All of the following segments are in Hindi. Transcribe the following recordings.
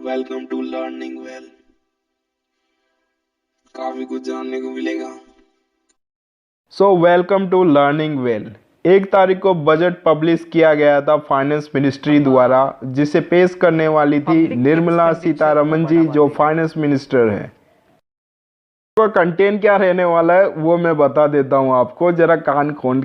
Welcome to learning well. काफी कुछ जानने को मिलेगा। Welcome to learning well. 1 तारीख को बजट पब्लिश किया गया था फाइनेंस मिनिस्ट्री द्वारा, जिसे पेश करने वाली थी निर्मला सीतारमण जी, जो फाइनेंस मिनिस्टर है। तो कंटेंट क्या रहने वाला है वो मैं बता देता हूँ आपको, जरा कान खोल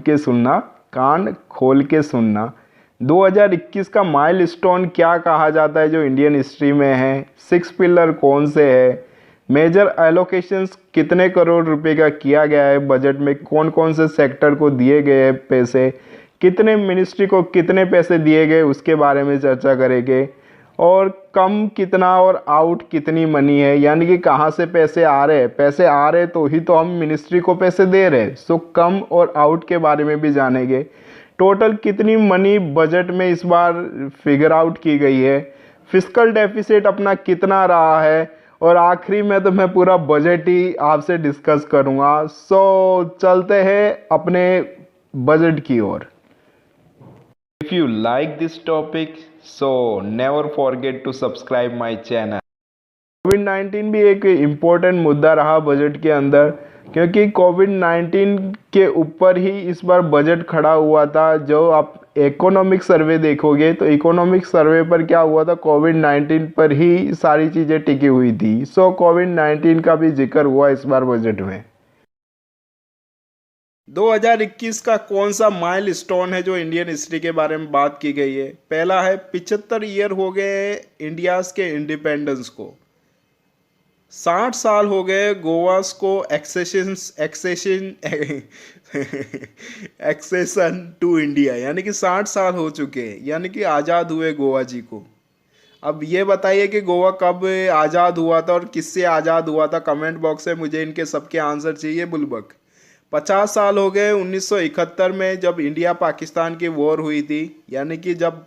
के सुनना। 2021 का माइलस्टोन क्या कहा जाता है जो इंडियन हिस्ट्री में है, 6 पिलर कौन से है, मेजर एलोकेशंस कितने करोड़ रुपए का किया गया है बजट में, कौन कौन से सेक्टर को दिए गए पैसे, कितने मिनिस्ट्री को कितने पैसे दिए गए उसके बारे में चर्चा करेंगे, और कम कितना और आउट कितनी मनी है, यानी कि कहाँ से पैसे आ रहे तो ही तो हम मिनिस्ट्री को पैसे दे रहे। सो कम और आउट के बारे में भी जानेंगे। टोटल कितनी मनी बजट में इस बार फिगर आउट की गई है, फिस्कल डेफिसिट अपना कितना रहा है, और आखिरी में तो मैं पूरा बजट ही आपसे डिस्कस करूँगा। चलते हैं अपने बजट की ओर। If you like this topic, so never forget to subscribe my channel. कोविड-19 भी एक इम्पोर्टेंट मुद्दा रहा बजट के अंदर, क्योंकि कोविड-19 के ऊपर ही इस बार बजट खड़ा हुआ था। जो आप इकोनॉमिक सर्वे देखोगे तो इकोनॉमिक सर्वे पर क्या हुआ था, कोविड-19 पर ही सारी चीज़ें टिकी हुई थी। कोविड-19 का भी जिक्र हुआ इस बार बजट में। 2021 का कौन सा माइलस्टोन है जो इंडियन हिस्ट्री के बारे में बात की गई है? पहला है 75 ईयर हो गए इंडियाज के इंडिपेंडेंस को। 60 साल हो गए गोवास को एक्सेशन टू इंडिया, यानी कि 60 साल हो चुके हैं, यानी कि आज़ाद हुए गोवा जी को। अब ये बताइए कि गोवा कब आज़ाद हुआ था और किससे आज़ाद हुआ था? कमेंट बॉक्स में मुझे इनके सबके आंसर चाहिए बुलबक। 50 साल हो गए 1971 में, जब इंडिया पाकिस्तान की वॉर हुई थी, यानी कि जब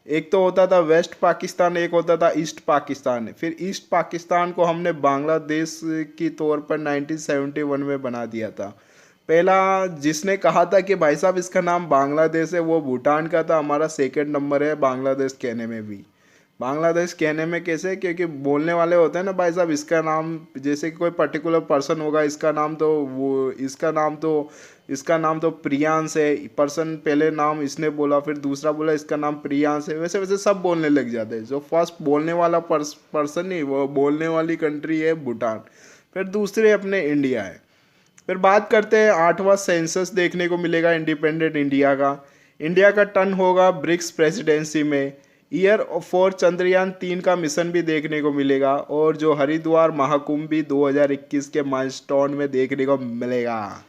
एक तो होता था वेस्ट पाकिस्तान, एक होता था ईस्ट पाकिस्तान। फिर ईस्ट पाकिस्तान को हमने बांग्लादेश की तौर पर 1971 में बना दिया था। पहला जिसने कहा था कि भाई साहब इसका नाम बांग्लादेश है, वो भूटान का था। हमारा सेकंड नंबर है बांग्लादेश कहने में भी। बांग्लादेश कहने में कैसे? क्योंकि बोलने वाले होते हैं ना भाई साहब, इसका नाम, जैसे कि कोई पर्टिकुलर पर्सन होगा, इसका नाम तो प्रियांश है। पर्सन पहले नाम इसने बोला, फिर दूसरा बोला इसका नाम प्रियांश है, वैसे वैसे सब बोलने लग जाते हैं। जो फर्स्ट बोलने वाला पर्सन नहीं, वो बोलने वाली कंट्री है भूटान। फिर दूसरे अपने इंडिया है। फिर बात करते हैं 8वां सेंसस देखने को मिलेगा इंडिपेंडेंट इंडिया का। इंडिया का टर्न होगा ब्रिक्स प्रेसिडेंसी में। ईयर फॉर चंद्रयान 3 का मिशन भी देखने को मिलेगा, और जो हरिद्वार महाकुंभ भी 2021 के माइलस्टोन में देखने को मिलेगा।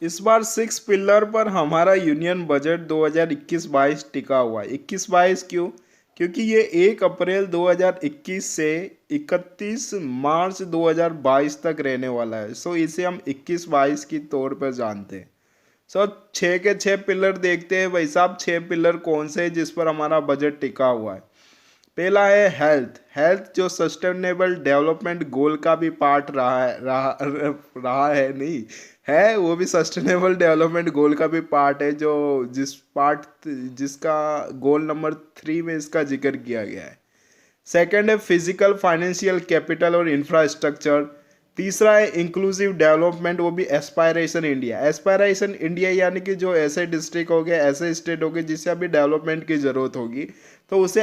इस बार 6 पिलर पर हमारा यूनियन बजट 2021-22 टिका हुआ है। 21-22 क्यों? क्योंकि ये 1 अप्रैल 2021 से 31 मार्च 2022 तक रहने वाला है। इसे हम 21-22 की तौर पर जानते हैं। 6 के 6 पिलर देखते हैं भाई साहब। 6 पिलर कौन से हैं जिस पर हमारा बजट टिका हुआ है? पहला है हेल्थ जो सस्टेनेबल डेवलपमेंट गोल का भी पार्ट रहा है नहीं है, वो भी सस्टेनेबल डेवलपमेंट गोल का भी पार्ट है, जो जिसका गोल नंबर 3 में इसका जिक्र किया गया है। सेकंड है फिजिकल फाइनेंशियल कैपिटल और इंफ्रास्ट्रक्चर। तीसरा है इंक्लूसिव डेवलपमेंट, वो भी एस्पायरेशन इंडिया, यानी कि जो ऐसे डिस्ट्रिक्ट हो गए, ऐसे स्टेट हो गए जिससे अभी डेवलपमेंट की ज़रूरत होगी, तो उसे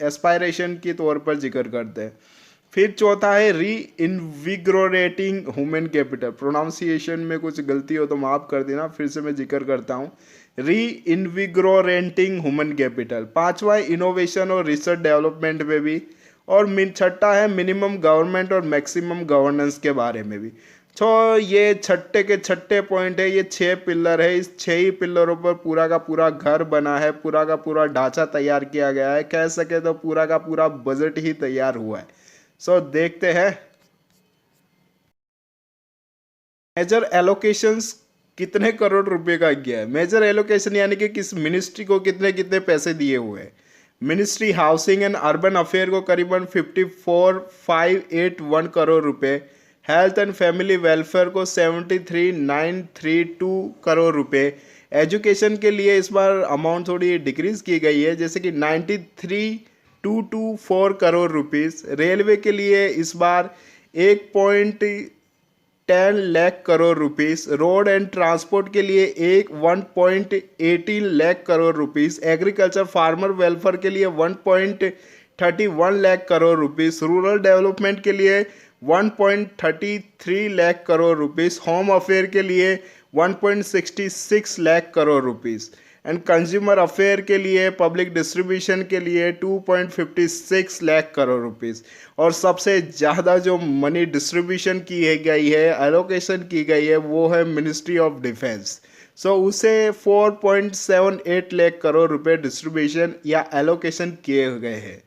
एस्पायरेशन के तौर पर जिक्र करते हैं। फिर चौथा है री इन्विग्रोरेटिंग ह्यूमन कैपिटल। प्रोनाउंसिएशन में कुछ गलती हो तो माफ़ कर देना, फिर से मैं जिक्र करता हूँ, री इन्विग्रोरेटिंग ह्यूमन कैपिटल। पांचवा है इनोवेशन और रिसर्च डेवलपमेंट में भी। और छठा है मिनिमम गवर्नमेंट और मैक्सिमम गवर्नेंस के बारे में भी। ये छठे के छठे पॉइंट है, ये 6 पिलर है। इस 6 ही पिलरों पर पूरा का पूरा घर बना है, पूरा का पूरा ढांचा तैयार किया गया है, कह सके तो पूरा का पूरा बजट ही तैयार हुआ है। देखते हैं मेजर एलोकेशंस कितने करोड़ रुपए का गया है। मेजर एलोकेशन यानी कि किस मिनिस्ट्री को कितने कितने पैसे दिए हुए हैं। Ministry housing and urban affair को करीबन 54,581 करोड़ रुपए, हेल्थ एंड फैमिली वेलफेयर को 73,932 करोड़ रुपए, एजुकेशन के लिए इस बार अमाउंट थोड़ी डिक्रीज की गई है, जैसे कि 93,224 करोड़ रुपीस। रेलवे के लिए इस बार 1.10 lakh crore rupees. Road and transport के लिए 1.18 lakh crore rupees. Agriculture farmer welfare के लिए 1.31 lakh crore rupees. Rural development के लिए 1.33 lakh crore rupees. Home affair के लिए 1.66 lakh crore rupees. And consumer affair के लिए पब्लिक डिस्ट्रीब्यूशन के लिए 2.56 लाख करोड़ रुपीस। और सबसे ज़्यादा जो मनी डिस्ट्रीब्यूशन की गई है, एलोकेशन की गई है, वो है मिनिस्ट्री ऑफ डिफेंस। सो उसे 4.78 लाख करोड़ रुपए डिस्ट्रीब्यूशन या एलोकेशन किए गए हैं।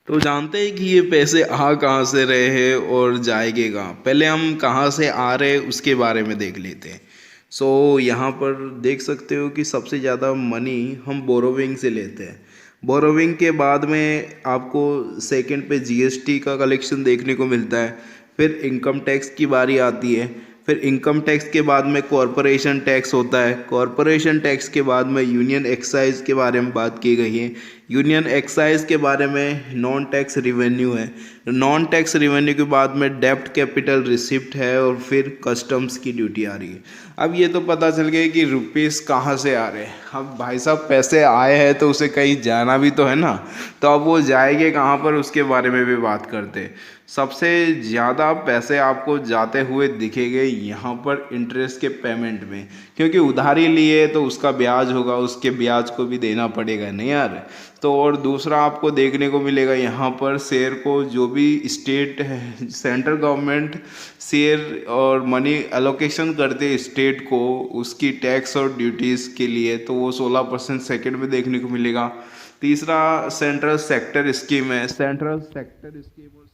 तो जानते हैं कि ये पैसे आ कहाँ से रहे हैं और जाएंगे कहाँ। पहले हम कहाँ से आ रहे हैं उसके बारे में देख लेते हैं। सो यहाँ पर देख सकते हो कि सबसे ज़्यादा मनी हम बोरोविंग से लेते हैं। बोरोविंग के बाद में आपको सेकंड पे जीएसटी का कलेक्शन देखने को मिलता है। फिर इनकम टैक्स की बारी आती है। फिर इनकम टैक्स के बाद में कॉरपोरेशन टैक्स होता है। कॉरपोरेशन टैक्स के बाद में यूनियन एक्साइज के बारे में बात की गई है। यूनियन एक्साइज के बारे में नॉन टैक्स रिवेन्यू है। नॉन टैक्स रिवेन्यू के बाद में डेब्ट कैपिटल रिसिप्ट है और फिर कस्टम्स की ड्यूटी आ रही है। अब ये तो पता चल गया कि रुपीस कहाँ से आ रहे हैं। अब भाई साहब पैसे आए हैं तो उसे कहीं जाना भी तो है ना, तो अब वो जाएंगे कहाँ पर उसके बारे में भी बात करते हैं। सबसे ज़्यादा पैसे आपको जाते हुए दिखेंगे यहाँ पर इंटरेस्ट के पेमेंट में, क्योंकि उधारी लिए तो उसका ब्याज होगा, उसके ब्याज को भी देना पड़ेगा नहीं यार। तो और दूसरा आपको देखने को मिलेगा यहाँ पर शेयर को, जो भी स्टेट है, सेंट्रल गवर्नमेंट शेयर और मनी एलोकेशन करते स्टेट को उसकी टैक्स और ड्यूटीज़ के लिए, तो वो 16% सेकेंड में देखने को मिलेगा। तीसरा सेंट्रल सेक्टर स्कीम है। सेंट्रल सेक्टर स्कीम और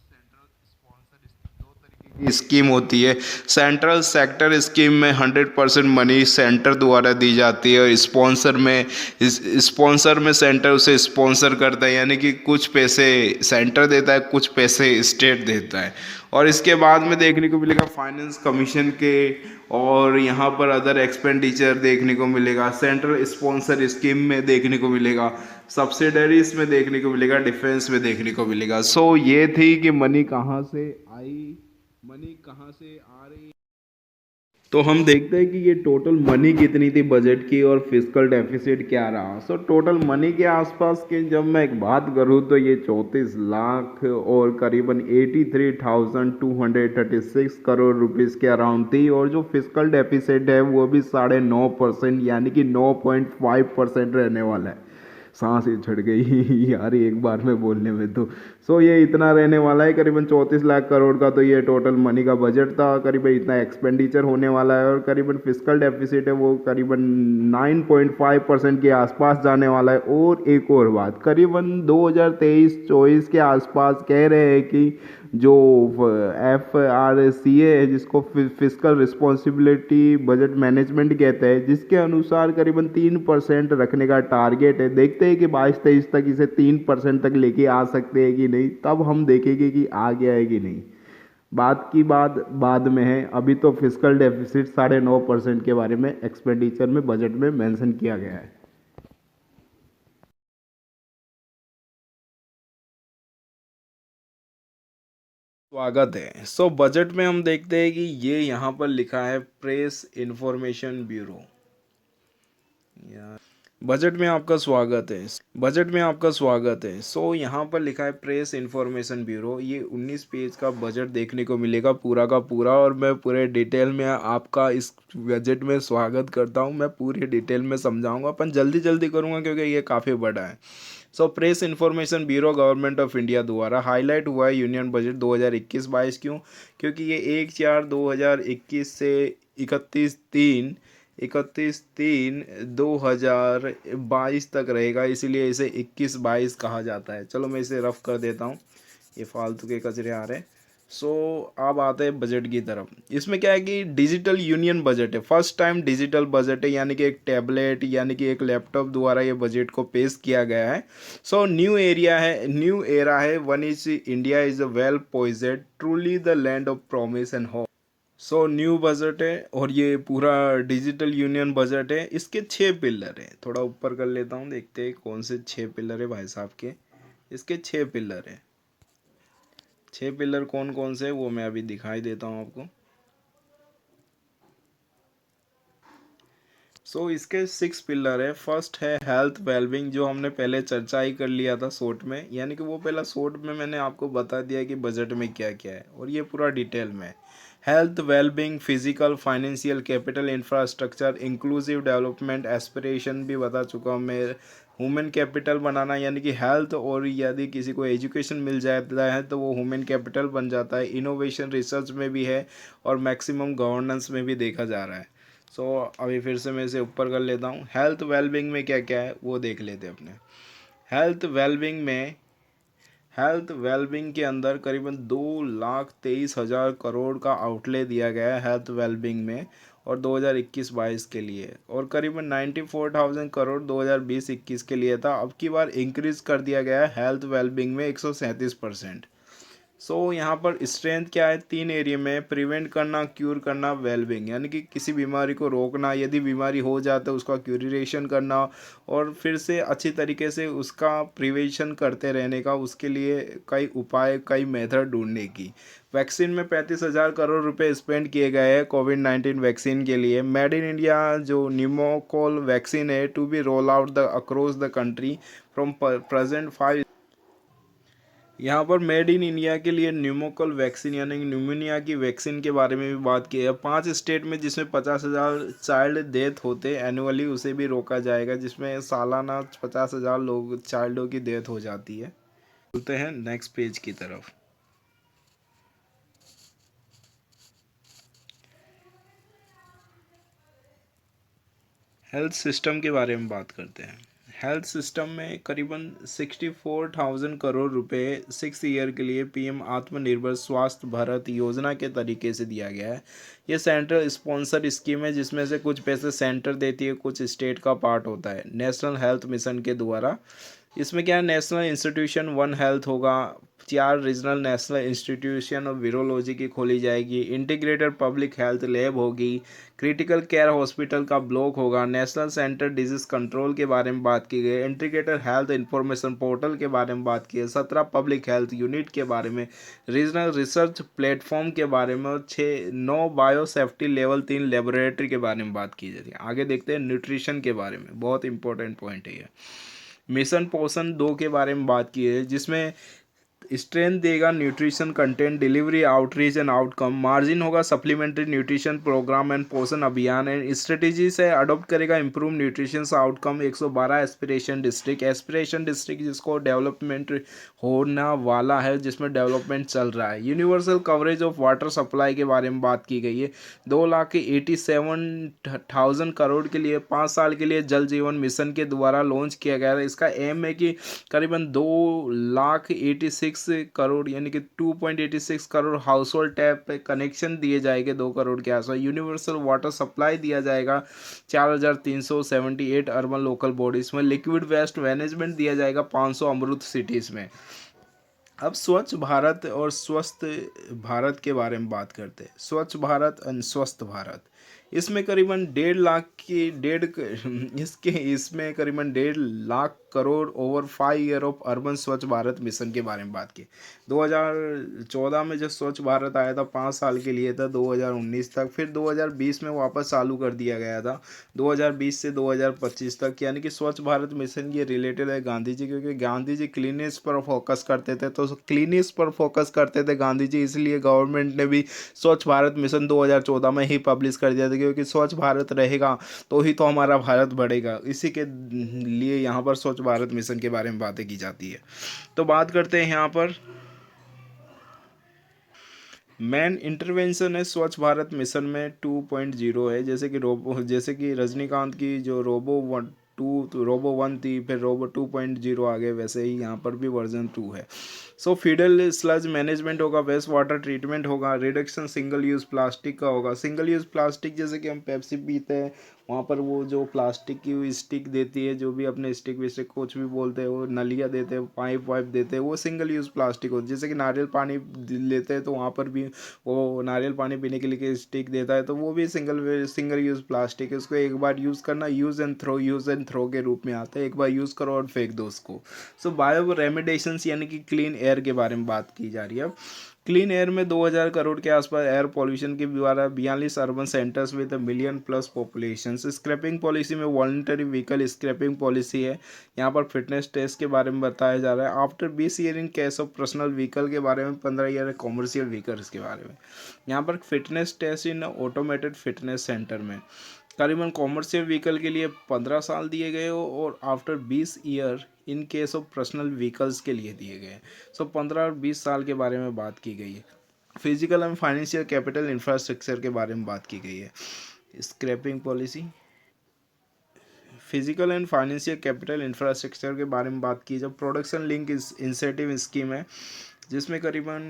स्कीम होती है। सेंट्रल सेक्टर स्कीम में 100% मनी सेंटर द्वारा दी जाती है और स्पॉन्सर में सेंटर उसे स्पॉन्सर करता है, यानी कि कुछ पैसे सेंटर देता है, कुछ पैसे स्टेट देता है। और इसके बाद में देखने को मिलेगा फाइनेंस कमीशन के, और यहाँ पर अदर एक्सपेंडिचर देखने को मिलेगा। सेंट्रल स्पॉन्सर स्कीम में देखने को मिलेगा, सब्सिडरीज में देखने को मिलेगा, डिफेंस में देखने को मिलेगा। सो ये थी कि मनी कहाँ से आई, मनी कहाँ से आ रही। तो हम देखते हैं कि ये टोटल मनी कितनी थी बजट की और फिस्कल डेफिसिट क्या रहा। सो टोटल मनी के आसपास की जब मैं एक बात करूँ तो ये 34 लाख और करीबन 83,236 करोड़ रुपीस के अराउंड थी। और जो फिस्कल डेफिसिट है वो भी 9.5% यानी कि 9.5% रहने वाला है। सांस ही छड़ गई यार एक बार में बोलने में तो। सो ये इतना रहने वाला है, करीबन 34 लाख करोड़ का तो ये टोटल मनी का बजट था। करीबन इतना एक्सपेंडिचर होने वाला है और करीबन फिस्कल डेफिसिट है वो करीबन 9.5% के आसपास जाने वाला है। और एक और बात, करीबन 2023-24 के आसपास कह रहे हैं कि जो FRCA है, जिसको फिस्कल रिस्पॉन्सिबिलिटी बजट मैनेजमेंट कहते हैं, जिसके अनुसार करीबन 3% रखने का टारगेट है। देखते हैं कि 22-23 तक इसे 3% तक लेके आ सकते हैं कि नहीं, तब हम देखेंगे कि आ गया है कि नहीं। बात की बात बाद में है, अभी तो फिस्कल डेफिसिट 9.5% के बारे में एक्सपेंडिचर में बजट में मेंशन किया गया है। स्वागत है। सो बजट में हम देखते हैं कि ये यहाँ पर लिखा है प्रेस इंफॉर्मेशन ब्यूरो। बजट में आपका स्वागत है। बजट में आपका स्वागत है। सो यहाँ पर लिखा है प्रेस इंफॉर्मेशन ब्यूरो। ये 19 पेज का बजट देखने को मिलेगा पूरा का पूरा, और मैं पूरे डिटेल में आपका इस बजट में स्वागत करता हूँ। मैं पूरी डिटेल में समझाऊंगा, अपन जल्दी जल्दी करूँगा क्योंकि ये काफ़ी बड़ा है। सो press information bureau government of India द्वारा हाईलाइट हुआ है यूनियन बजट 2021-22। क्यों? क्योंकि ये 1/4/2021 से 31/3/2022 तक रहेगा, इसीलिए इसे 21-22 कहा जाता है। चलो मैं इसे रफ कर देता हूँ, ये फालतू के कचरे आ रहे हैं। सो अब आते हैं बजट की तरफ। इसमें क्या है कि डिजिटल यूनियन बजट है, फर्स्ट टाइम डिजिटल बजट है, यानी कि एक टैबलेट यानी कि एक लैपटॉप द्वारा ये बजट को पेश किया गया है। सो न्यू एरा है, one is India is a well poised truly the land of promise and hope. So new budget है और ये पूरा डिजिटल यूनियन बजट है। इसके 6 पिलर हैं, थोड़ा ऊपर कर लेता हूँ, देखते हैं कौन से 6 पिलर है भाई साहब के। इसके 6 पिलर हैं। 6 पिलर कौन कौन से, वो मैं अभी दिखाई देता हूँ आपको। इसके 6 पिलर है। फर्स्ट है हेल्थ वेलबिंग, जो हमने पहले चर्चा ही कर लिया था शॉर्ट में, यानी कि वो पहला शॉर्ट में मैंने आपको बता दिया कि बजट में क्या क्या है, और ये पूरा डिटेल में। Health wellbeing, physical financial capital, infrastructure, inclusive development, aspiration भी बता चुका हूँ मैं। ह्यूमन कैपिटल बनाना, यानी कि हेल्थ, और यदि किसी को एजुकेशन मिल जाता है तो वो ह्यूमन कैपिटल बन जाता है। इनोवेशन रिसर्च में भी है और मैक्सिमम गवर्नेंस में भी देखा जा रहा है। अभी फिर से मैं इसे ऊपर कर लेता हूँ। हेल्थ वेलबिंग में क्या क्या है वो देख लेते हैं अपने। हेल्थ वेलबिंग के अंदर करीबन 2,23,000 करोड़ का आउटले दिया गया है हेल्थ वेलबिंग में, और 2021-22 के लिए, और करीबन 94,000 करोड़ 2020-21 के लिए था। अब की बार इंक्रीज कर दिया गया है हेल्थ वेलबिंग में 137%। यहाँ पर स्ट्रेंथ क्या है, 3 एरिया में: प्रिवेंट करना, क्यूर करना, वेलबिंग, यानी कि किसी बीमारी को रोकना, यदि बीमारी हो जाए तो उसका क्यूरेशन करना, और फिर से अच्छी तरीके से उसका प्रिवेंशन करते रहने का, उसके लिए कई उपाय, कई मेथड ढूंढने की। वैक्सीन में 35,000 करोड़ रुपए स्पेंड किए गए हैं कोविड-19 वैक्सीन के लिए। मेड इन इंडिया जो न्यूमोकोल वैक्सीन है to be roll out the across the country from present 5। यहाँ पर मेड इन इंडिया के लिए न्यूमोकल वैक्सीन यानी न्यूमोनिया की वैक्सीन के बारे में भी बात की है। 5 स्टेट में जिसमें 50,000 चाइल्ड डेथ होते एनुअली, उसे भी रोका जाएगा, जिसमें सालाना 50,000 लोग, चाइल्डों की डेथ हो जाती है। बोलते हैं नेक्स्ट पेज की तरफ। हेल्थ सिस्टम के बारे में बात करते हैं। हेल्थ सिस्टम में करीबन 64,000 करोड़ रुपए 6 ईयर के लिए पीएम आत्मनिर्भर स्वास्थ्य भारत योजना के तरीके से दिया गया है। ये सेंट्रल स्पॉन्सर स्कीम है, जिसमें से कुछ पैसे सेंटर देती है, कुछ स्टेट का पार्ट होता है, नेशनल हेल्थ मिशन के द्वारा। इसमें क्या है, नेशनल इंस्टीट्यूशन वन हेल्थ होगा, 4 regional national institution of virology की खोली जाएगी, इंटीग्रेटेड पब्लिक हेल्थ लैब होगी, क्रिटिकल केयर हॉस्पिटल का ब्लॉक होगा, नेशनल सेंटर डिजीज कंट्रोल के बारे में बात की गई, इंटीग्रेटेड हेल्थ इंफॉर्मेशन पोर्टल के बारे में बात की है, 17 पब्लिक हेल्थ यूनिट के बारे में, रीजनल रिसर्च प्लेटफॉर्म के बारे में, और 9 बायो सेफ्टी लेवल 3 लेबोरेटरी के बारे में बात की जाती है। आगे देखते हैं न्यूट्रिशन के बारे में, बहुत इंपॉर्टेंट पॉइंट है ये। मिशन पोषण 2 के बारे में बात की है, जिसमें स्ट्रेंथ देगा nutrition content, delivery, outreach and outcome, margin होगा सप्लीमेंट्री न्यूट्रिशन प्रोग्राम एंड पोषण अभियान, एंड स्ट्रेटेजी से अडॉप्ट करेगा improve nutrition outcome. 112 aspiration district जिसको डेवलपमेंट होना वाला है, जिसमें डेवलपमेंट चल रहा है। Universal coverage of water supply के बारे में बात की गई है। 2,87,000 करोड़ के लिए 5 साल के लिए जल जीवन मिशन के द्वारा लॉन्च किया गया है। इसका एम है कि करीबन 2,86,000 करोड़ यानी कि 2.86 करोड़ हाउस होल्ड टैप पे कनेक्शन दिए जाएंगे, 2 करोड़ के आसपास। यूनिवर्सल वाटर सप्लाई दिया जाएगा 4,378 अर्बन लोकल बॉडीज में। लिक्विड वेस्ट मैनेजमेंट दिया जाएगा 500 अमृत सिटीज़ में। अब स्वच्छ भारत और स्वस्थ भारत के बारे में बात करते हैं। स्वच्छ भारत और स्वस्थ भारत, इसमें करीबन 1.5 लाख की इसमें करीबन 1.5 lakh crore over 5 year of urban स्वच्छ भारत मिशन के बारे में बात की। 2014 में जब स्वच्छ भारत आया था 5 साल के लिए था, 2019 तक, फिर 2020 में वापस चालू कर दिया गया था 2020 से 2025 तक। यानी कि स्वच्छ भारत मिशन ये रिलेटेड है गांधी जी, क्योंकि गांधी जी क्लीनेस पर फोकस करते थे, तो क्लीनेस पर फोकस करते थे गांधी जी, इसलिए गवर्नमेंट ने भी स्वच्छ भारत मिशन 2014 में ही पब्लिश कर दिया था, क्योंकि स्वच्छ भारत रहेगा तो ही तो हमारा भारत बढ़ेगा। इसी के लिए यहाँ पर स्वच्छ भारत मिशन के बारे में बातें की जाती है। तो बात करते हैं यहाँ पर मेन इंटरवेंशन है स्वच्छ भारत मिशन में 2.0 है, जैसे कि रजनीकांत की जो रोबो 1 थी, फिर रोबो 2.0 आ गए, वैसे ही यहाँ पर भी वर्जन 2 है। सो फीडल स्लज मैनेजमेंट होगा, वेस्ट वाटर ट्रीटमेंट होगा, रिडक्शन सिंगल यूज़ प्लास्टिक का होगा। सिंगल यूज़ प्लास्टिक जैसे कि हम पेप्सी पीते हैं, वहाँ पर वो जो प्लास्टिक की हुई स्टिक देती है, जो भी अपने स्टिक विस्टिक कुछ भी बोलते हैं, वो नलिया देते हैं, पाइप वाइप देते हैं, वो सिंगल यूज़ प्लास्टिक होती है। जैसे कि नारियल पानी लेते हैं तो वहाँ पर भी वो नारियल पानी पीने के लिए स्टिक देता है, तो वो भी सिंगल यूज़ प्लास्टिक है। उसको एक बार यूज़ करना, यूज़ एंड थ्रो के रूप में आता है, एक बार यूज़ करो और फेंक दो उसको। सो बायो रेमेडिएशंस यानी कि क्लीन एयर के बारे में बात की जा रही है। क्लीन एयर में 2000 करोड़ के आसपास एयर पॉल्यूशन के द्वारा 42 urban centres with a million plus population. Scrapping policy में वॉलंटरी व्हीकल स्क्रैपिंग पॉलिसी है। यहाँ पर फिटनेस टेस्ट के बारे में बताया जा रहा है। After 20 year in case of personal vehicle के बारे में, 15 ईयर कॉमर्शियल व्हीकल्स के बारे में। यहाँ पर fitness test in automated fitness centre में करीबन कॉमर्शियल व्हीकल के लिए 15 साल दिए गए हो, और after 20 year in case of personal vehicles के लिए दिए गए। सो 15 और 20 साल के बारे में बात की गई है। Physical and financial capital infrastructure के बारे में बात की गई है। Scrapping policy, physical and financial capital infrastructure के बारे में बात की, जब प्रोडक्शन लिंक इंसेंटिव स्कीम है, जिसमें करीबन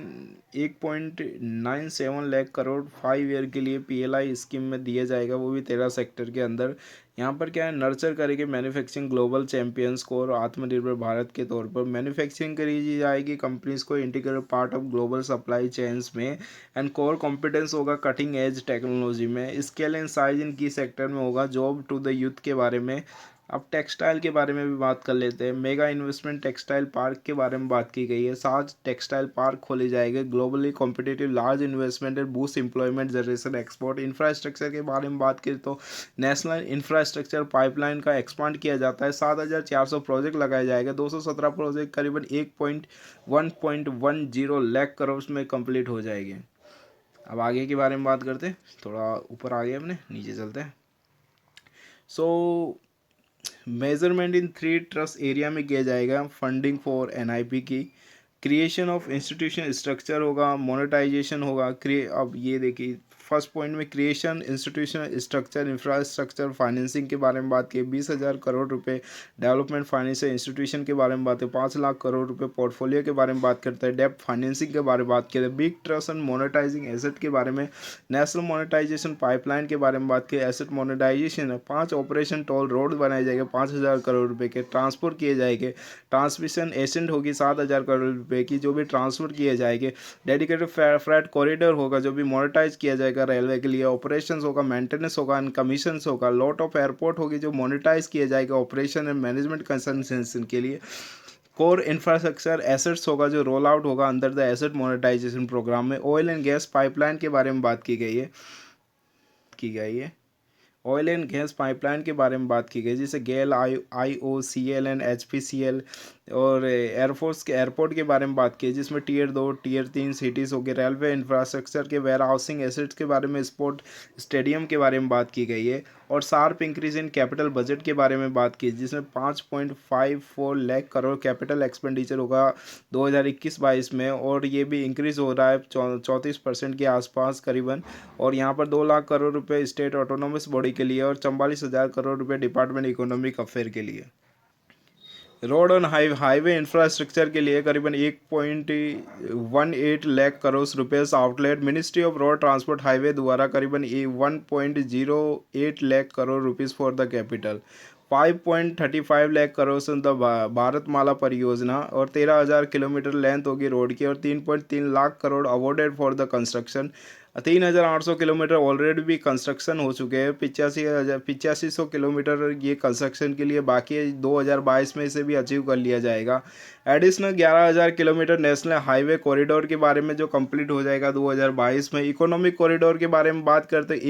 1.97 लाख करोड़ 5 ईयर के लिए पीएलआई स्कीम में दिया जाएगा, वो भी 13 सेक्टर के अंदर। यहाँ पर क्या है, नर्चर करेंगे मैन्युफैक्चरिंग ग्लोबल चैंपियंस को, और आत्मनिर्भर भारत के तौर पर मैन्युफैक्चरिंग करी जाएगी कंपनीज को integrated part of global supply chains में। एंड कोर कॉम्पिटेंस होगा कटिंग एज टेक्नोलॉजी में। स्केल एंड साइज इन की सेक्टर में होगा। जॉब टू द यूथ के बारे में। अब टेक्सटाइल के बारे में भी बात कर लेते हैं। मेगा इन्वेस्टमेंट टेक्सटाइल पार्क के बारे में बात की गई है। 7 टेक्सटाइल पार्क खोले जाएंगे। Globally competitive large investment and boost employment generation export. Infrastructure के बारे में बात करें तो नेशनल इंफ्रास्ट्रक्चर पाइपलाइन का एक्सपांड किया जाता है। 7400 प्रोजेक्ट लगाए जाएगा। 217 प्रोजेक्ट करीबन 1.10 लाख करोड़ में कंप्लीट हो जाएंगे। अब आगे के बारे में बात करते हैं, थोड़ा ऊपर आ गए अपने, नीचे चलते हैं। सो मेजरमेंट इन 3 ट्रस्ट एरिया में किया जाएगा। फंडिंग फॉर एनआईपी की, क्रिएशन ऑफ इंस्टीट्यूशन स्ट्रक्चर होगा, मोनेटाइजेशन होगा। अब ये देखिए, फर्स्ट पॉइंट में creation institution structure infrastructure financing के बारे में बात की। 20,000 करोड़ रुपए डेवलपमेंट फाइनेंशियल इंस्टीट्यूशन के बारे में बात है। 5 लाख करोड़ रुपए पोर्टफोलियो के बारे में बात करते हैं। डेप्ट फाइनेंसिंग के बारे में बात करते हैं। Big trust and monetising asset के बारे में, नेशनल मोनेटाइजेशन पाइपलाइन के बारे में बात की। एसेट मोनेटाइजेशन है। 5 ऑपरेशन टोल रोड बनाए जाएंगे 5,000 करोड़ रुपए के। ट्रांसफर किए जाएंगे। ट्रांसमिशन एजेंट होगी 7,000 करोड़ रुपए की, जो भी ट्रांसफर किए जाएंगे। डेडिकेटेड फ्रेट कॉरिडोर होगा, जो भी मोनेटाइज किया जाएगा रेलवे के लिए। ऑपरेशंस होगा, मेंटेनेंस होगा एंड कमीशंस होगा। लॉट ऑफ एयरपोर्ट होगी, जो मोनेटाइज किया जाएगा ऑपरेशन एंड मैनेजमेंट कंसल्टेंसी के लिए। कोर इंफ्रास्ट्रक्चर एसेट्स होगा, जो रोल आउट होगा under the asset monetisation programme में। ऑयल एंड गैस पाइपलाइन के बारे में बात की गई है। ऑयल एंड गैस पाइपलाइन के बारे में बात की गई, जैसे गेल, IOCL एंड HPCL। और एयरफोर्स के एयरपोर्ट के बारे में बात की, जिसमें Tier 2 Tier 3 सिटीज़ हो गए। रेलवे इंफ्रास्ट्रक्चर के वेयर हाउसिंग एसेट्स के बारे में, स्पोर्ट स्टेडियम के बारे में बात की गई है। और sharp increase in capital budget के बारे में बात की, जिसमें 5.54 लाख करोड़ कैपिटल एक्सपेंडिचर होगा 2021-22 में, और ये भी इंक्रीज़ हो रहा है 34% के आसपास करीबन। और यहाँ पर 2 लाख करोड़ रुपए स्टेट ऑटोनोमस बॉडी के लिए, और 44,000 करोड़ रुपए डिपार्टमेंट इकोनॉमिक अफेयर के लिए। रोड और हाईवे इंफ्रास्ट्रक्चर के लिए करीबन 1.18 लाख करोड़ रुपए outlet. Ministry of road transport highway द्वारा करीबन 1.08 lakh crore rupees for the capital. 5.35 lakh crore से द भारतमाला परियोजना, और 13,000 किलोमीटर लेंथ होगी रोड की, और 3.3 lakh crore awarded for the construction. 3,800 kilometre already भी कंस्ट्रक्शन हो चुके हैं। 8500 किलोमीटर ये कंस्ट्रक्शन के लिए बाकी है। 2022 में इसे भी अचीव कर लिया जाएगा। Additional 11,000 kilometre national highway corridor के बारे में, जो कंप्लीट हो जाएगा 2022 में। इकोनॉमिक कॉरिडोर के बारे में बात करते हैं,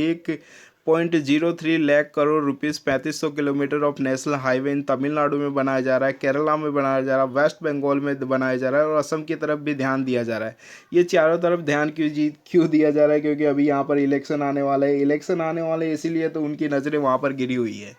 1.03 lakh crore rupees 3500 kilometre of national highway in Tamil Nadu में बनाया जा रहा है, केरला में बनाया जा रहा है, वेस्ट बंगाल में बनाया जा रहा है, और असम की तरफ भी ध्यान दिया जा रहा है। ये चारों तरफ ध्यान क्यों दिया जा रहा है? क्योंकि अभी यहाँ पर इलेक्शन आने वाले हैं। इलेक्शन आने वाले इसीलिए तो उनकी नज़रें वहाँ पर गिरी हुई है।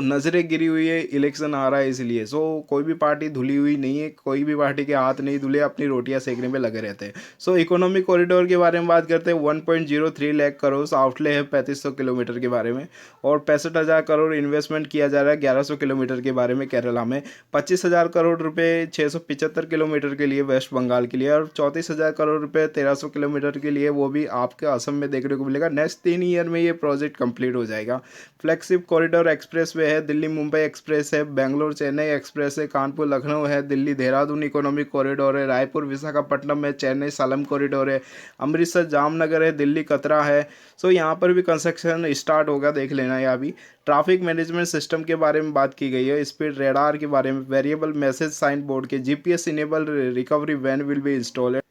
नज़रें गिरी हुई है, इलेक्शन आ रहा है इसलिए। कोई भी पार्टी धुली हुई नहीं है, कोई भी पार्टी के हाथ नहीं धुले, अपनी रोटियां सेकने में लगे रहते हैं। इकोनॉमिक कॉरिडोर के बारे में बात करते हैं। 1.03 लाख करोड़ आउटले है 3500 किलोमीटर के बारे में, और 65,000 करोड़ इन्वेस्टमेंट किया जा रहा है 1100 किलोमीटर के बारे में केरला में, 25,000 करोड़ रुपए 675 किलोमीटर के लिए वेस्ट बंगाल के लिए, और 34,000 करोड़ रुपए 1300 किलोमीटर के लिए वो भी आपके असम में देखने को मिलेगा। नेक्स्ट 3 ईयर में ये प्रोजेक्ट कंप्लीट हो जाएगा। फ्लैगशिप कॉरिडोर एक्सप्रेस वे है, दिल्ली मुंबई एक्सप्रेस है, बेंगलोर चेन्नई एक्सप्रेस है, कानपुर लखनऊ है, दिल्ली देहरादून इकोनॉमिक कॉरिडोर है, रायपुर विशाखापट्टनम है, चेन्नई सालम कॉरिडोर है, अमृतसर जामनगर है, दिल्ली कतरा है। सो यहाँ पर भी कंस्ट्रक्शन स्टार्ट होगा, देख लेना। यहाँ भी ट्रैफिक मैनेजमेंट सिस्टम के बारे में बात की गई है, स्पीड रेडार के बारे में, वेरिएबल मैसेज साइन बोर्ड के, GPS enable recovery van will be installed.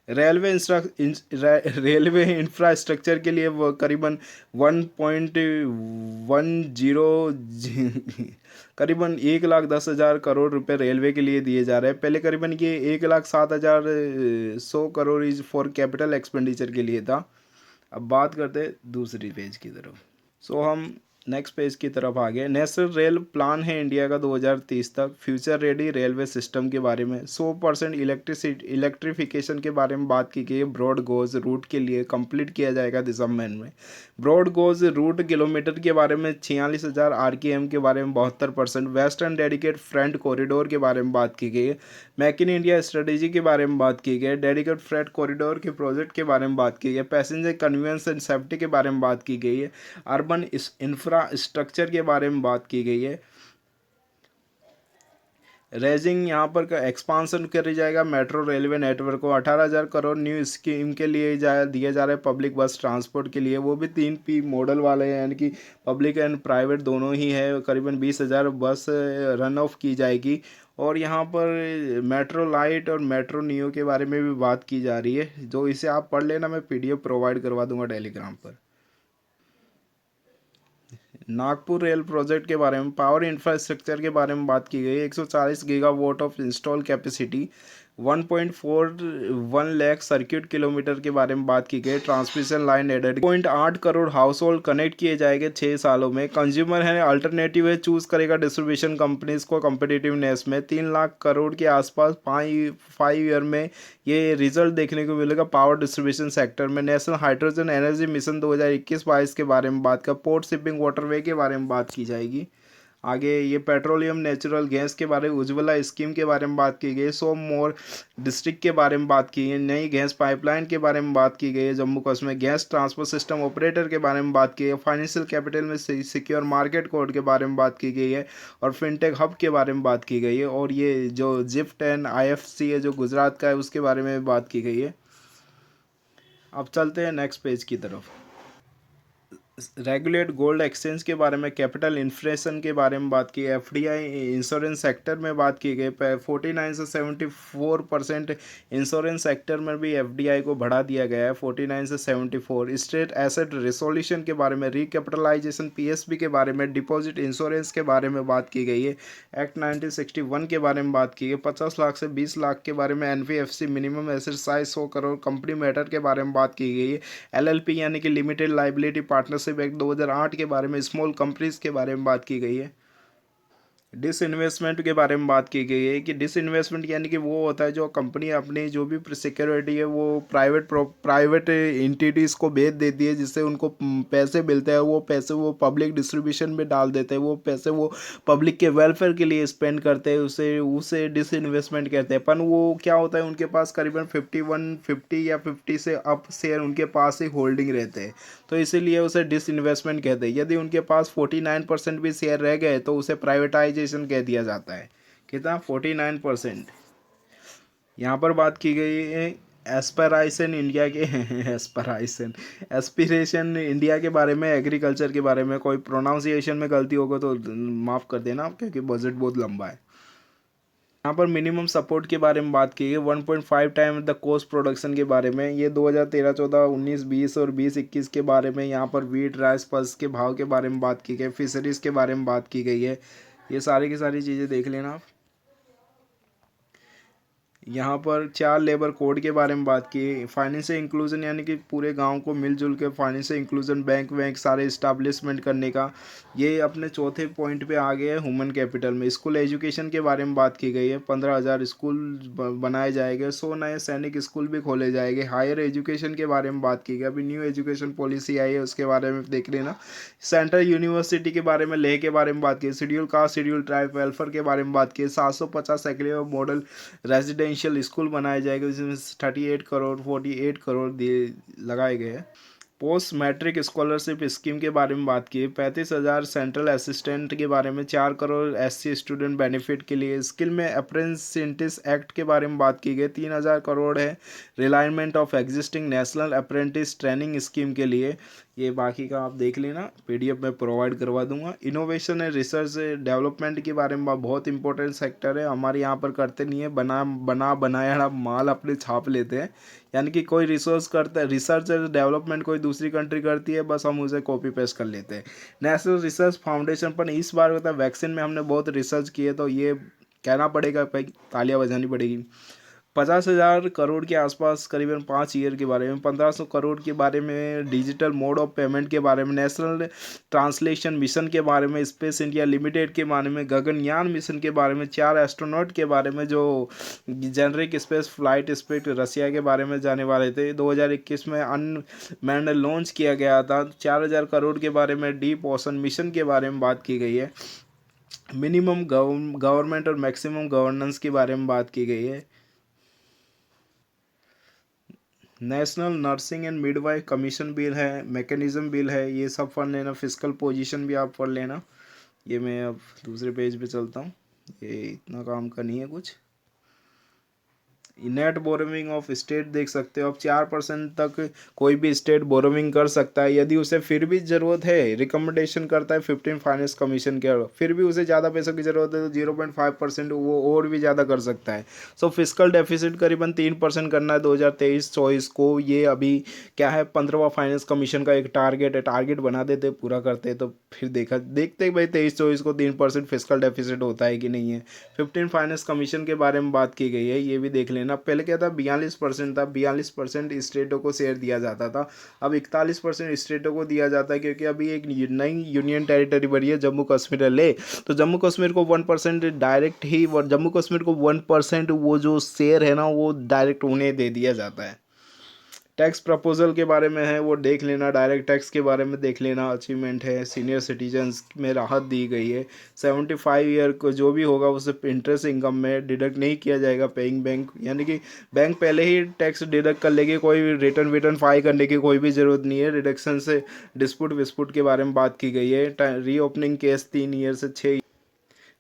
Railway infrastructure के लिए वो करीबन 1.10 करीबन 1,10,000 करोड़ रुपए रेलवे के लिए दिए जा रहे हैं। पहले करीबन ये 1,07,100 crore is for capital expenditure के लिए था। अब बात करते हैं दूसरी पेज की तरफ। सो हम नेक्स्ट पेज की तरफ आ गए। नेशनल रेल प्लान है इंडिया का 2030 तक, फ्यूचर रेडी रेलवे सिस्टम के बारे में, 100% इलेक्ट्रिफिकेशन के बारे में बात की गई है। ब्रॉड गोज रूट के लिए कंप्लीट किया जाएगा दिसंबर में। ब्रॉड गोज रूट किलोमीटर के बारे में 46,000 RKM के बारे में 72%। वेस्टर्न डेडिकेट फ्रंट कॉरिडोर के बारे में बात की गई है। मेक इन इंडिया स्ट्रेटेजी के बारे में बात की गई है। डेडिकेट फ्रेट कॉरिडोर के प्रोजेक्ट के बारे में बात की गई है। पैसेंजर कन्वीनियंस एंड सेफ्टी के बारे में बात की गई है। अर्बन इंफ्रास्ट्रक्चर के बारे में बात की गई है। रेजिंग यहाँ पर का एक्सपांसन करी जाएगा मेट्रो रेलवे नेटवर्क को। 18,000 करोड़ न्यू स्कीम के लिए दिए जा रहे हैं पब्लिक बस ट्रांसपोर्ट के लिए, वो भी 3P मॉडल वाले हैं, यानी कि पब्लिक एंड प्राइवेट दोनों ही है। करीबन 20,000 बस रन ऑफ की जाएगी। और यहाँ पर मेट्रो लाइट और मेट्रो नियो के बारे में भी बात की जा रही है, जो इसे आप पढ़ लेना, मैं PDF प्रोवाइड करवा दूंगा टेलीग्राम पर। नागपुर रेल प्रोजेक्ट के बारे में, पावर इंफ्रास्ट्रक्चर के बारे में बात की गई। 140 gigawatt of install capacity, 1.41 lakh circuit kilometre के बारे में बात की गई। Transmission line added, 0.8 crore household connect किए जाएंगे 6 सालों में। कंज्यूमर है अल्टरनेटिव है, चूज करेगा डिस्ट्रीब्यूशन कंपनीज को कम्पिटिटिवनेस में। 3 लाख करोड़ के आसपास 5 ईयर में ये रिजल्ट देखने को मिलेगा पावर डिस्ट्रीब्यूशन सेक्टर में। नेशनल हाइड्रोजन एनर्जी मिशन 2021-22 के बारे में बात कर, पोर्ट शिपिंग वाटरवे के बारे में बात की जाएगी। आगे ये पेट्रोलियम नेचुरल गैस के बारे में, उज्ज्वला स्कीम के बारे में बात की गई। सो मोर डिस्ट्रिक्ट के बारे में बात की गई। नई गैस पाइपलाइन के बारे में बात की गई है Jammu Kashmir. Gas transport system operator के बारे में बात की गई है। फाइनेंशियल कैपिटल में सिक्योर मार्केट कोड के बारे में बात की गई है। और फिनटेक हब के बारे में बात की गई है। और ये जो जिफ्ट एंड IFC है जो गुजरात का है, उसके बारे में बात की गई है। अब चलते हैं नेक्स्ट पेज की तरफ। रेगुलेट गोल्ड एक्सचेंज के बारे में, कैपिटल इन्फ्लेशन के बारे में बात की। FDI इंश्योरेंस सेक्टर में बात की गई। 49 से 74% इंश्योरेंस सेक्टर में भी FDI को बढ़ा दिया गया है, 49 से 74। स्टेट एसेट रिसोल्यूशन के बारे में, रिकैपिटलाइजेशन PSB के बारे में, डिपॉजिट इंश्योरेंस के बारे में बात की गई है। एक्ट 1961 के बारे में बात की गई। 50 लाख से 20 लाख के बारे में NBFC minimum asset size 100 crore. Company matter के बारे में बात की गई है। LLP यानी कि लिमिटेड लाइबिलिटी पार्टनरशिप एक्ट 2008 के बारे में, स्मॉल कंपनीज के बारे में बात की गई है। डिसइन्वेस्टमेंट के बारे में बात की गई है कि डिसइन्वेस्टमेंट यानी कि वो होता है जो कंपनी अपनी जो भी सिक्योरिटी है वो प्राइवेट एंटिटीज़ को बेच देती है, जिससे उनको पैसे मिलते हैं। वो पैसे वो पब्लिक डिस्ट्रीब्यूशन में डाल देते हैं, वो पैसे वो पब्लिक के वेलफेयर के लिए स्पेंड करते हैं, उसे डिसइन्वेस्टमेंट कहते हैं। पर वो क्या होता है, उनके पास करीबन 50 या 50 से अप शेयर उनके पास ही होल्डिंग रहते हैं, तो इसीलिए उसे डिसइन्वेस्टमेंट कहते हैं। यदि उनके पास 49% भी शेयर रह गए तो उसे प्राइवेटाइजेशन कह दिया जाता है। कितना? 49%। यहाँ पर बात की गई है एस्पिरेशन इंडिया के एस्पिरेशन इंडिया के बारे में, एग्रीकल्चर के बारे में। कोई प्रोनाउंसिएशन में गलती होगा तो माफ़ कर देना आप, क्योंकि बजट बहुत लंबा है। यहाँ पर मिनिमम सपोर्ट के बारे में बात की गई। 1.5 टाइम द कॉस्ट प्रोडक्शन के बारे में, ये 2013-14, 19-20 और 20-21 के बारे में। यहाँ पर वीट राइस पल्स के भाव के बारे में बात की गई। फिशरीज़ के बारे में बात की गई है। ये सारी की सारी चीज़ें देख लेना आप। यहाँ पर 4 लेबर कोड के बारे में बात की। फाइनेंशियल इंक्लूजन यानी कि पूरे गांव को मिलजुल के फाइनेंशियल इंक्लूजन बैंक वैंक सारे इस्टाब्लिशमेंट करने का, ये अपने चौथे पॉइंट पे आ गया है ह्यूमन कैपिटल में। स्कूल एजुकेशन के बारे में बात की गई है। 15,000 स्कूल बनाए जाएंगे, 100 नए सैनिक स्कूल भी खोले जाएंगे। हायर एजुकेशन के बारे में बात की गई, अभी न्यू एजुकेशन पॉलिसी आई है, उसके बारे में देख लेना। सेंट्रल यूनिवर्सिटी के बारे में, लेह के बारे में बात की। Schedule caste schedule tribe welfare के बारे में बात की। 750 एक्लेव मॉडल रेजिडेंशियल स्कूल बनाए जाएंगे, जिसमें 38 करोड़ 48 करोड़ दिए लगाए गए हैं। पोस्ट मैट्रिक स्कॉलरशिप स्कीम के बारे में बात की। 35,000 सेंट्रल असिस्टेंट के बारे में। 4 करोड़ एससी स्टूडेंट बेनिफिट के लिए। स्किल में अप्रेंटिस एक्ट के बारे में बात की गई। 3,000 करोड़ है realignment of existing national apprentice training scheme के लिए। ये बाकी का आप देख लेना, पीडीएफ में प्रोवाइड करवा दूंगा। इनोवेशन एंड रिसर्च डेवलपमेंट के बारे में बहुत इंपॉर्टेंट सेक्टर है, हमारे यहाँ पर करते नहीं है, बनाया माल अपने छाप लेते हैं। यानी कि कोई रिसर्च करता है, रिसर्च डेवलपमेंट कोई दूसरी कंट्री करती है, बस हम उसे कॉपी पेस्ट कर लेते हैं। नेशनल रिसर्च फाउंडेशन पर इस बार होता है वैक्सीन में हमने बहुत रिसर्च किए, तो ये कहना पड़ेगा भाई, तालियां बजानी पड़ेगी। 50,000 करोड़ के आसपास करीबन 5 ईयर के बारे में। 1,500 करोड़ के बारे में डिजिटल मोड ऑफ पेमेंट के बारे में। नेशनल ट्रांसलेशन मिशन के बारे में। स्पेस इंडिया लिमिटेड के बारे में। गगनयान मिशन के बारे में। 4 एस्ट्रोनॉट के बारे में जो जेनरिक स्पेस फ्लाइट स्पेक्ट रसिया के बारे में जाने वाले थे। 2021 में अनमैन्ड लॉन्च किया गया था। 4,000 करोड़ के बारे में डीप ओशन मिशन के बारे में बात की गई है। मिनिमम गवर्नमेंट और मैक्सिमम गवर्नेंस के बारे में बात की गई है। National nursing and midwife commission bill है, मैकेनिज्म बिल है, ये सब पढ़ लेना। फिजिकल पोजीशन भी आप पढ़ लेना। ये मैं अब दूसरे पेज पे चलता हूँ, ये इतना काम का नहीं है कुछ। नेट बोरोविंग ऑफ स्टेट देख सकते हो, अब 4% तक कोई भी स्टेट बोरोविंग कर सकता है। यदि उसे फिर भी ज़रूरत है, रिकमेंडेशन करता है 15 फाइनेंस कमीशन के, फिर भी उसे ज़्यादा पैसों की ज़रूरत है तो 0.5% वो और भी ज़्यादा कर सकता है। सो फिजिकल डेफिसिट करीबन 3% करना है 2023-24 को। ये अभी क्या है, 15वां फाइनेंस कमीशन का एक टारगेट है, टारगेट बना देते पूरा करते तो फिर देखते भाई 23-24 को 3% फिजिकल डेफिसिट होता है कि नहीं है। 15 फाइनेंस कमीशन के बारे में बात की गई है, ये भी देख लेना। पहले क्या था, 42% था, 42% स्टेटों को शेयर दिया जाता था, अब 41% स्टेटों को दिया जाता है, क्योंकि अभी एक नई यूनियन टेरिटरी बनी है जम्मू कश्मीर ले, तो जम्मू कश्मीर को 1% डायरेक्ट ही, जम्मू कश्मीर को 1% वो जो शेयर है ना वो डायरेक्ट उन्हें दे दिया जाता है। टैक्स प्रपोजल के बारे में है, वो देख लेना। डायरेक्ट टैक्स के बारे में देख लेना। अचीवमेंट है, सीनियर सिटीजन्स में राहत दी गई है। 75 ईयर को जो भी होगा उसे इंटरेस्ट इनकम में डिडक्ट नहीं किया जाएगा। पेइंग बैंक यानी कि बैंक पहले ही टैक्स डिडक्ट कर लेगी, कोई रिटर्न विटर्न फाइल करने की कोई भी ज़रूरत नहीं है। रिडक्शन से डिस्प्यूट विस्प्यूट के बारे में बात की गई है। रीओपनिंग केस 3 ईयर से 6।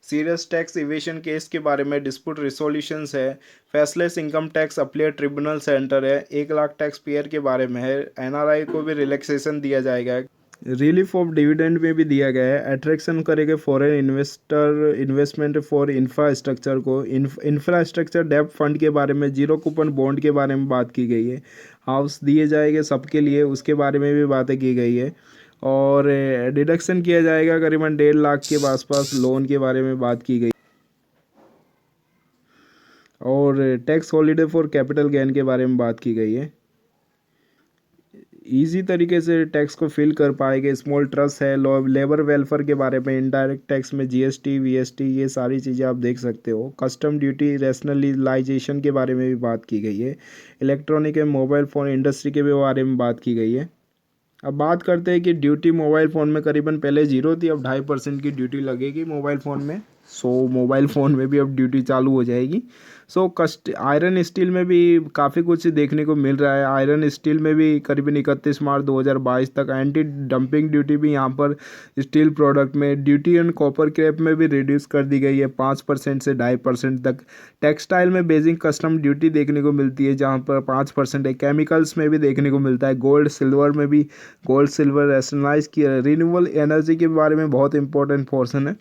सीरियस टैक्स इवेशन केस के बारे में डिस्प्यूट रिसोल्यूशंस है। Faceless income tax appellate tribunal centre है। 1 लाख टैक्स पेयर के बारे में है। एनआरआई को भी रिलैक्सेशन दिया जाएगा। रिलीफ ऑफ डिविडेंड में भी दिया गया है। अट्रैक्शन करेंगे foreign investor investment for infrastructure को। इंफ्रास्ट्रक्चर डेब्ट फंड के बारे में। जीरो कूपन बॉन्ड के बारे में बात की गई है। हाउस दिए जाएंगे सबके लिए, उसके बारे में भी बातें की गई है। और डिडक्शन किया जाएगा करीबन 1.5 लाख के आसपास लोन के बारे में बात की गई। और tax holiday for capital gain के बारे में बात की गई है। इजी तरीके से टैक्स को फिल कर पाएंगे। स्मॉल ट्रस्ट है। लेबर वेलफेयर के बारे में। इनडायरेक्ट टैक्स में जीएसटी वीएसटी ये सारी चीज़ें आप देख सकते हो। कस्टम ड्यूटी रैशनलाइजेशन के बारे में भी बात की गई है। Electronic and mobile phone industry के भी बारे में बात की गई है। अब बात करते हैं कि ड्यूटी मोबाइल फ़ोन में करीबन पहले 0 थी, अब 2.5% की ड्यूटी लगेगी मोबाइल फ़ोन में। मोबाइल फ़ोन में भी अब ड्यूटी चालू हो जाएगी। आयरन स्टील में भी काफ़ी कुछ देखने को मिल रहा है। आयरन स्टील में भी करीबन 31 मार्च 2022 तक एंटी डंपिंग ड्यूटी भी यहाँ पर स्टील प्रोडक्ट में। ड्यूटी एंड कॉपर क्रैप में भी रिड्यूस कर दी गई है 5% से 2.5% तक। टेक्सटाइल में बेसिक कस्टम ड्यूटी देखने को मिलती है जहाँ पर 5% है। केमिकल्स में भी देखने को मिलता है। गोल्ड सिल्वर में भी गोल्ड सिल्वर रैशनलाइज किया। रिन्यूएबल एनर्जी के बारे में बहुत इंपॉर्टेंट पोर्शन है।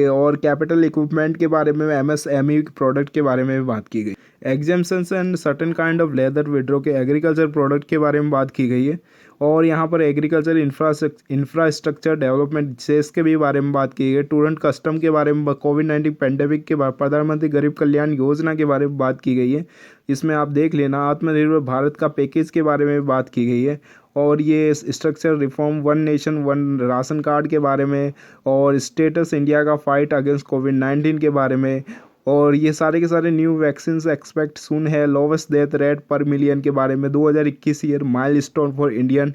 और कैपिटल इक्विपमेंट के बारे में एमएसएमई प्रोडक्ट के बारे में भी बात की गई। Exemptions and certain kind of leather withdraw के एग्रीकल्चर प्रोडक्ट के बारे में बात की गई है। और यहाँ पर एग्रीकल्चर इंफ्रास्ट्रक्चर डेवलपमेंट सेस के भी बारे में बात की गई है। टूरेंट कस्टम के बारे में, कोविड-19 पेंडेमिक के बाद प्रधानमंत्री गरीब कल्याण योजना के बारे में बात की गई है। इसमें आप देख लेना, आत्मनिर्भर भारत का पैकेज के बारे में बात की गई है। और ये structure reform, one nation one ration card के बारे में, और स्टेटस इंडिया का फाइट अगेंस्ट कोविड-19 के बारे में, और ये सारे के सारे न्यू वैक्सीन एक्सपेक्ट सुन है, लोवेस्ट डेथ रेट पर मिलियन के बारे में, 2021 year milestone for Indian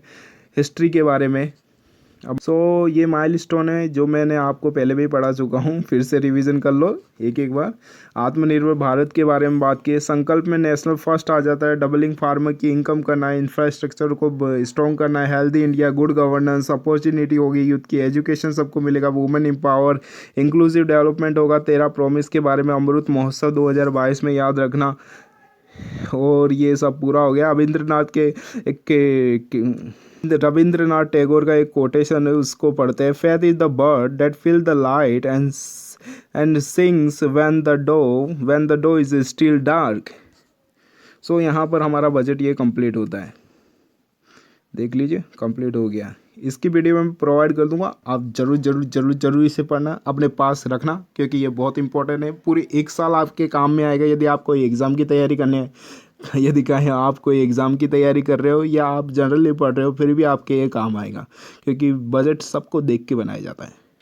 history के बारे में। अब ये माइलस्टोन है जो मैंने आपको पहले भी पढ़ा चुका हूँ, फिर से रिवीजन कर लो एक एक बार। आत्मनिर्भर भारत के बारे में बात की है। संकल्प में नेशनल फर्स्ट आ जाता है, डबलिंग फार्मर की इनकम करना है, इंफ्रास्ट्रक्चर को स्ट्रॉन्ग करना है, healthy India, good governance, opportunity होगी यूथ की, एजुकेशन सबको मिलेगा, वुमेन एम्पावर, इंक्लूसिव डेवलपमेंट होगा, 13 प्रॉमिस के बारे में, अमृत महोत्सव 2022 में याद रखना। और ये सब पूरा हो गया। रविंद्रनाथ टैगोर का एक कोटेशन है, उसको पढ़ते हैं। Faith is the bird that feel the light and sings when the dawn is still dark. सो यहाँ पर हमारा बजट ये कंप्लीट होता है, देख लीजिए कंप्लीट हो गया। इसकी वीडियो मैं प्रोवाइड कर दूंगा, आप जरूर इसे पढ़ना, अपने पास रखना, क्योंकि ये बहुत इंपॉर्टेंट है। पूरे 1 साल आपके काम में आएगा यदि आप कोई एग्ज़ाम की तैयारी करने है, यदि कहें आप कोई एग्ज़ाम की तैयारी कर रहे हो या आप जनरली पढ़ रहे हो, फिर भी आपके ये काम आएगा, क्योंकि बजट सबको देख के बनाया जाता है।